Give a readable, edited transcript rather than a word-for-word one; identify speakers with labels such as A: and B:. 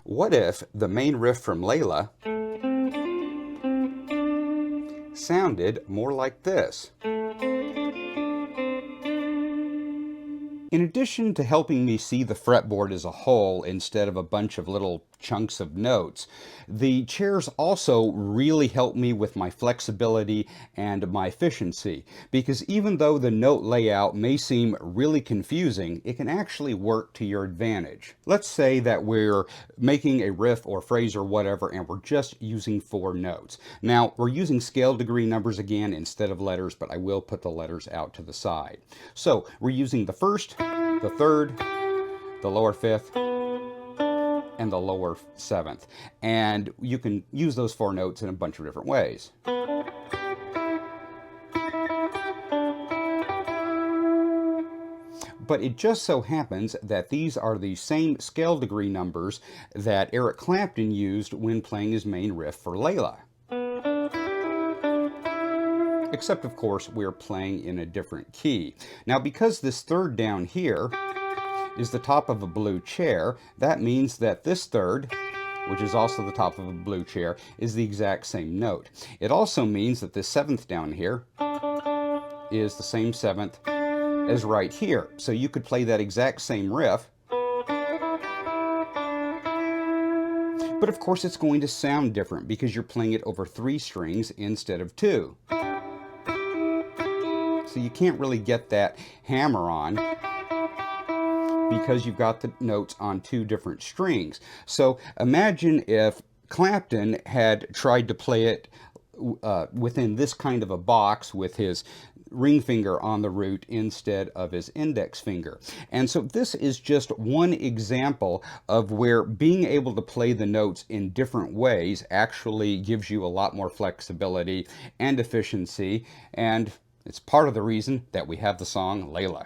A: What if the main riff from Layla sounded more like this? In addition to helping me see the fretboard as a whole instead of a bunch of little chunks of notes, the chairs also really help me with my flexibility and my efficiency, because even though the note layout may seem really confusing, it can actually work to your advantage. Let's say that we're making a riff or phrase or whatever, and we're just using 4 notes. Now, we're using scale degree numbers again instead of letters, but I will put the letters out to the side. So we're using the first, the third, the lower fifth, and the lower seventh. And you can use those 4 notes in a bunch of different ways. But it just so happens that these are the same scale degree numbers that Eric Clapton used when playing his main riff for Layla. Except, of course, we're playing in a different key. Now, because this third down here is the top of a blue chair, that means that this third, which is also the top of a blue chair, is the exact same note. It also means that this 7th down here is the same 7th as right here. So you could play that exact same riff, but of course it's going to sound different because you're playing it over 3 strings instead of 2. So you can't really get that hammer on because you've got the notes on 2 different strings. So imagine if Clapton had tried to play it within this kind of a box with his ring finger on the root instead of his index finger. And so this is just one example of where being able to play the notes in different ways actually gives you a lot more flexibility and efficiency, and it's part of the reason that we have the song Layla.